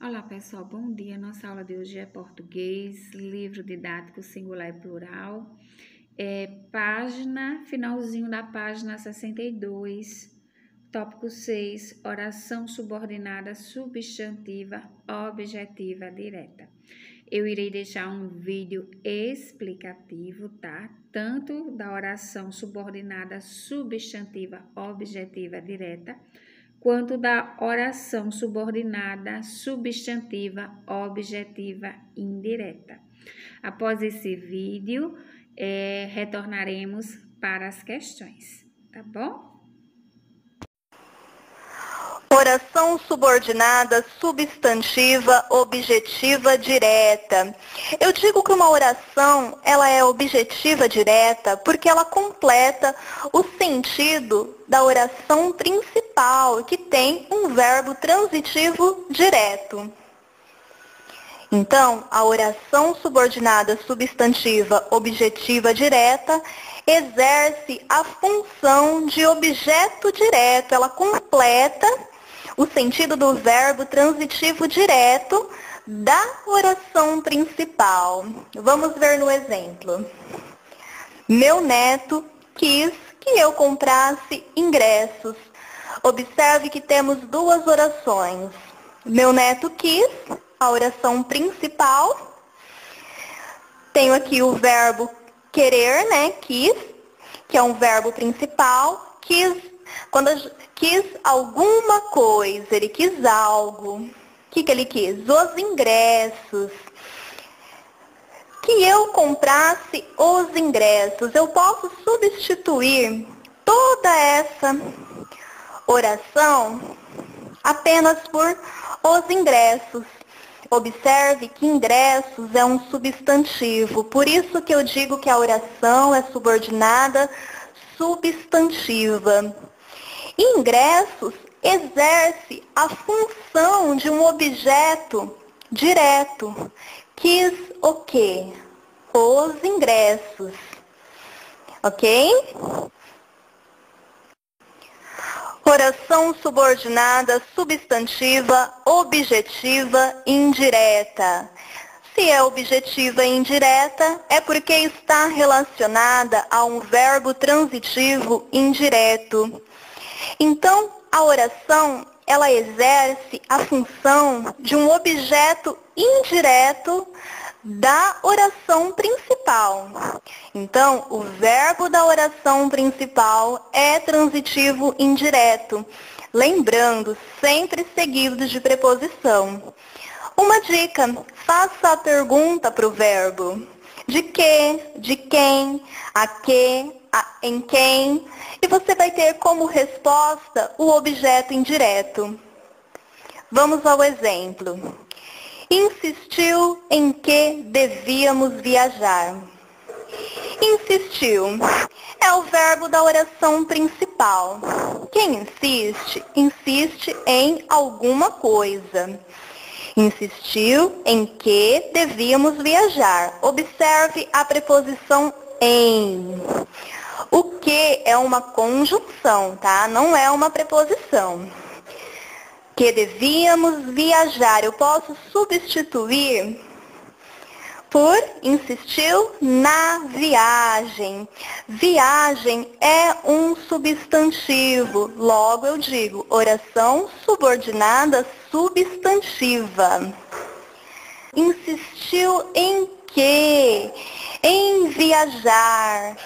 Olá pessoal, bom dia. Nossa aula de hoje é português, livro didático singular e plural. Finalzinho da página 62, tópico 6, oração subordinada substantiva objetiva direta. Eu irei deixar um vídeo explicativo, tá? Tanto da oração subordinada substantiva objetiva direta, quanto da oração subordinada substantiva objetiva indireta. Após esse vídeo, retornaremos para as questões, tá bom? Oração subordinada substantiva objetiva direta. Eu digo que uma oração ela é objetiva direta porque ela completa o sentido da oração principal, que tem um verbo transitivo direto. Então, a oração subordinada substantiva objetiva direta exerce a função de objeto direto. Ela completa o sentido do verbo transitivo direto da oração principal. Vamos ver no exemplo. Meu neto quis que eu comprasse ingressos. Observe que temos duas orações. Meu neto quis, a oração principal. Tenho aqui o verbo querer, né? Quis, que é um verbo principal. Quis alguma coisa, ele quis algo. O que ele quis? Os ingressos. Que eu comprasse os ingressos. Eu posso substituir toda essa oração apenas por os ingressos. Observe que ingressos é um substantivo. Por isso que eu digo que a oração é subordinada substantiva. Ingressos exerce a função de um objeto direto. Quis o quê? Os ingressos. Ok? Oração subordinada substantiva objetiva indireta. Se é objetiva e indireta, é porque está relacionada a um verbo transitivo indireto. Então, a oração, ela exerce a função de um objeto indireto da oração principal. Então, o verbo da oração principal é transitivo indireto, lembrando, sempre seguido de preposição. Uma dica, faça a pergunta para o verbo. De que, de quem, a que, em quem, e você vai ter como resposta o objeto indireto. Vamos ao exemplo. Insistiu em que devíamos viajar. Insistiu é o verbo da oração principal. Quem insiste, insiste em alguma coisa. Insistiu em que devíamos viajar. Observe a preposição em. O que é uma conjunção, tá? Não é uma preposição. Que devíamos viajar. Eu posso substituir por insistiu na viagem. Viagem é um substantivo. Logo eu digo oração subordinada substantiva. Insistiu em quê? Em viajar.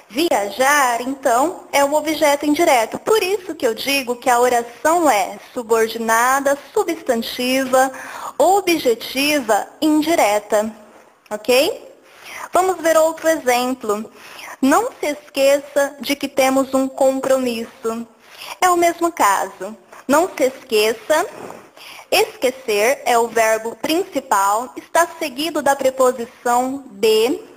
Viajar, então, é um objeto indireto. Por isso que eu digo que a oração é subordinada, substantiva, objetiva, indireta. Ok? Vamos ver outro exemplo. Não se esqueça de que temos um compromisso. É o mesmo caso. Não se esqueça. Esquecer é o verbo principal, está seguido da preposição de.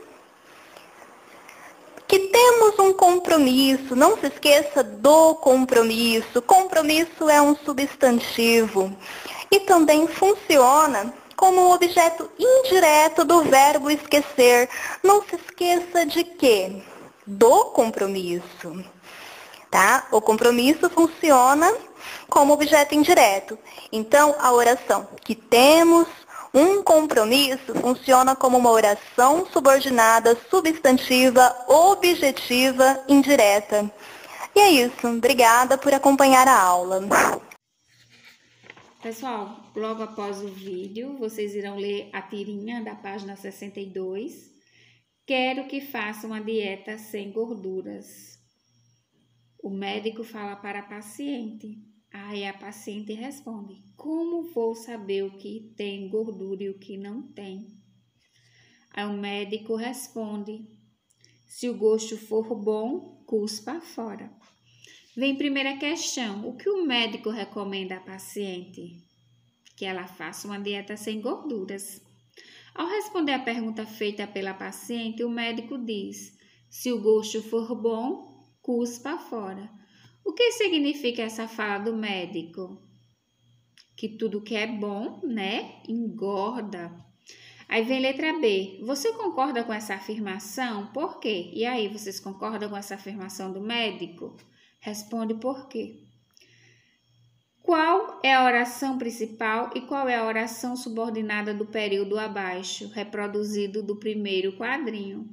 Que temos um compromisso. Não se esqueça do compromisso. Compromisso é um substantivo. E também funciona como objeto indireto do verbo esquecer. Não se esqueça de quê? Do compromisso. tá? O compromisso funciona como objeto indireto. Então, a oração que temos um compromisso funciona como uma oração subordinada, substantiva, objetiva, indireta. E é isso. Obrigada por acompanhar a aula. Pessoal, logo após o vídeo, vocês irão ler a tirinha da página 62. Quero que faça uma dieta sem gorduras. O médico fala para a paciente. Aí a paciente responde: como vou saber o que tem gordura e o que não tem? Aí o médico responde: se o gosto for bom, cuspa fora. Vem primeira questão: o que o médico recomenda à paciente? Que ela faça uma dieta sem gorduras. Ao responder a pergunta feita pela paciente, o médico diz: se o gosto for bom, cuspa fora. O que significa essa fala do médico? Que tudo que é bom, né, engorda. Aí vem letra B. Você concorda com essa afirmação? Por quê? E aí, vocês concordam com essa afirmação do médico? Responde por quê. Qual é a oração principal e qual é a oração subordinada do período abaixo, reproduzido do primeiro quadrinho?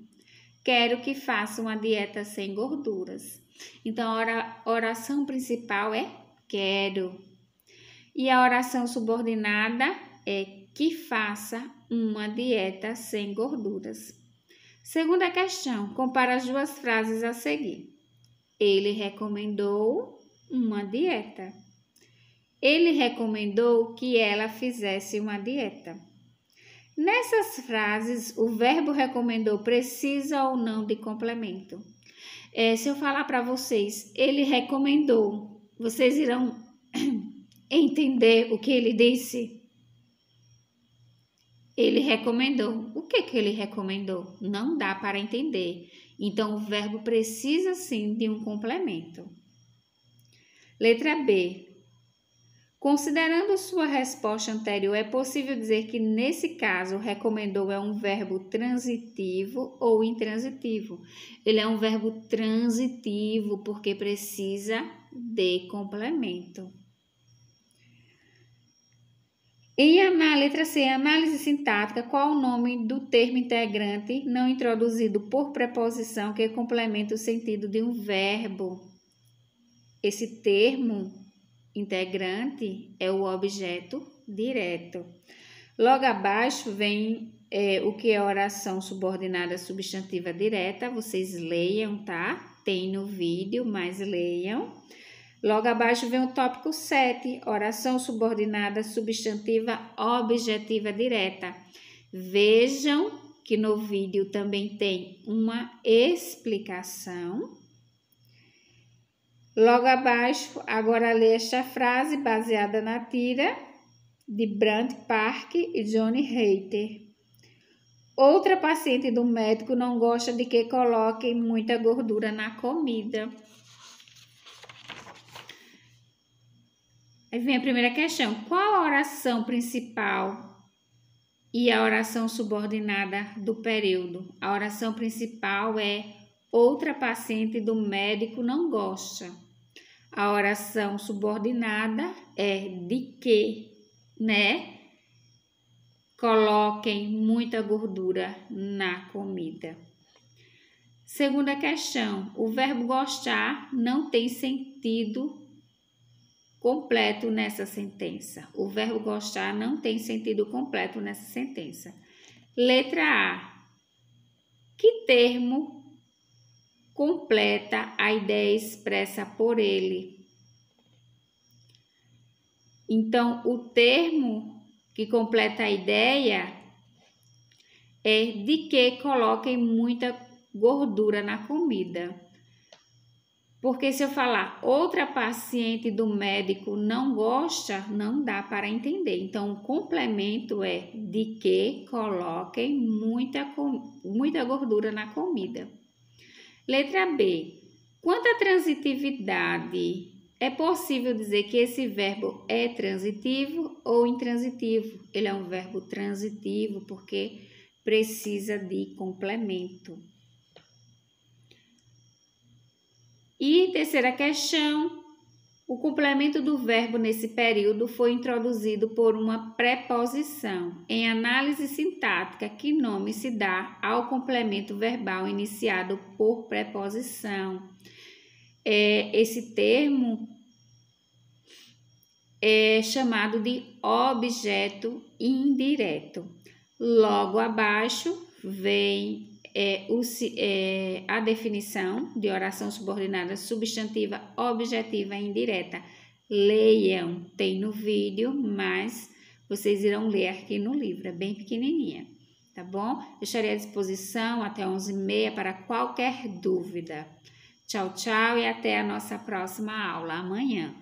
Quero que faça uma dieta sem gorduras. Então, a oração principal é quero. E a oração subordinada é que faça uma dieta sem gorduras. Segunda questão, compara as duas frases a seguir. Ele recomendou uma dieta. Ele recomendou que ela fizesse uma dieta. Nessas frases, o verbo recomendou precisa ou não de complemento. Se eu falar para vocês, ele recomendou, vocês irão entender o que ele disse? Ele recomendou. O que ele recomendou? Não dá para entender. Então, o verbo precisa sim de um complemento. Letra B. Considerando sua resposta anterior, é possível dizer que, nesse caso, recomendou é um verbo transitivo ou intransitivo. Ele é um verbo transitivo porque precisa de complemento. Letra C, análise sintática, qual o nome do termo integrante não introduzido por preposição que complementa o sentido de um verbo? Esse termo integrante é o objeto direto. Logo abaixo vem o que é oração subordinada substantiva direta. Vocês leiam, tá? Tem no vídeo, mas leiam. Logo abaixo vem o tópico 7, oração subordinada substantiva objetiva direta. Vejam que no vídeo também tem uma explicação. Logo abaixo, agora lê esta frase baseada na tira de Brandt Park e Johnny Reiter. Outra paciente do médico não gosta de que coloquem muita gordura na comida. Aí vem a primeira questão. Qual a oração principal e a oração subordinada do período? A oração principal é outra paciente do médico não gosta. A oração subordinada é de que, né? Coloquem muita gordura na comida. Segunda questão. O verbo gostar não tem sentido completo nessa sentença. O verbo gostar não tem sentido completo nessa sentença. Letra A. Que termo completa a ideia expressa por ele? Então, o termo que completa a ideia é de que coloquem muita gordura na comida. Porque se eu falar outra paciente do médico não gosta, não dá para entender. Então, o complemento é de que coloquem muita gordura na comida. Letra B. Quanto à transitividade, é possível dizer que esse verbo é transitivo ou intransitivo? Ele é um verbo transitivo porque precisa de complemento. E terceira questão, o complemento do verbo nesse período foi introduzido por uma preposição. Em análise sintática, que nome se dá ao complemento verbal iniciado por preposição? Esse termo é chamado de objeto indireto. Logo abaixo vem a definição de oração subordinada substantiva, objetiva e indireta. Leiam, tem no vídeo, mas vocês irão ler aqui no livro, é bem pequenininha, tá bom? Eu estarei à disposição até 11h30 para qualquer dúvida. Tchau, tchau e até a nossa próxima aula amanhã.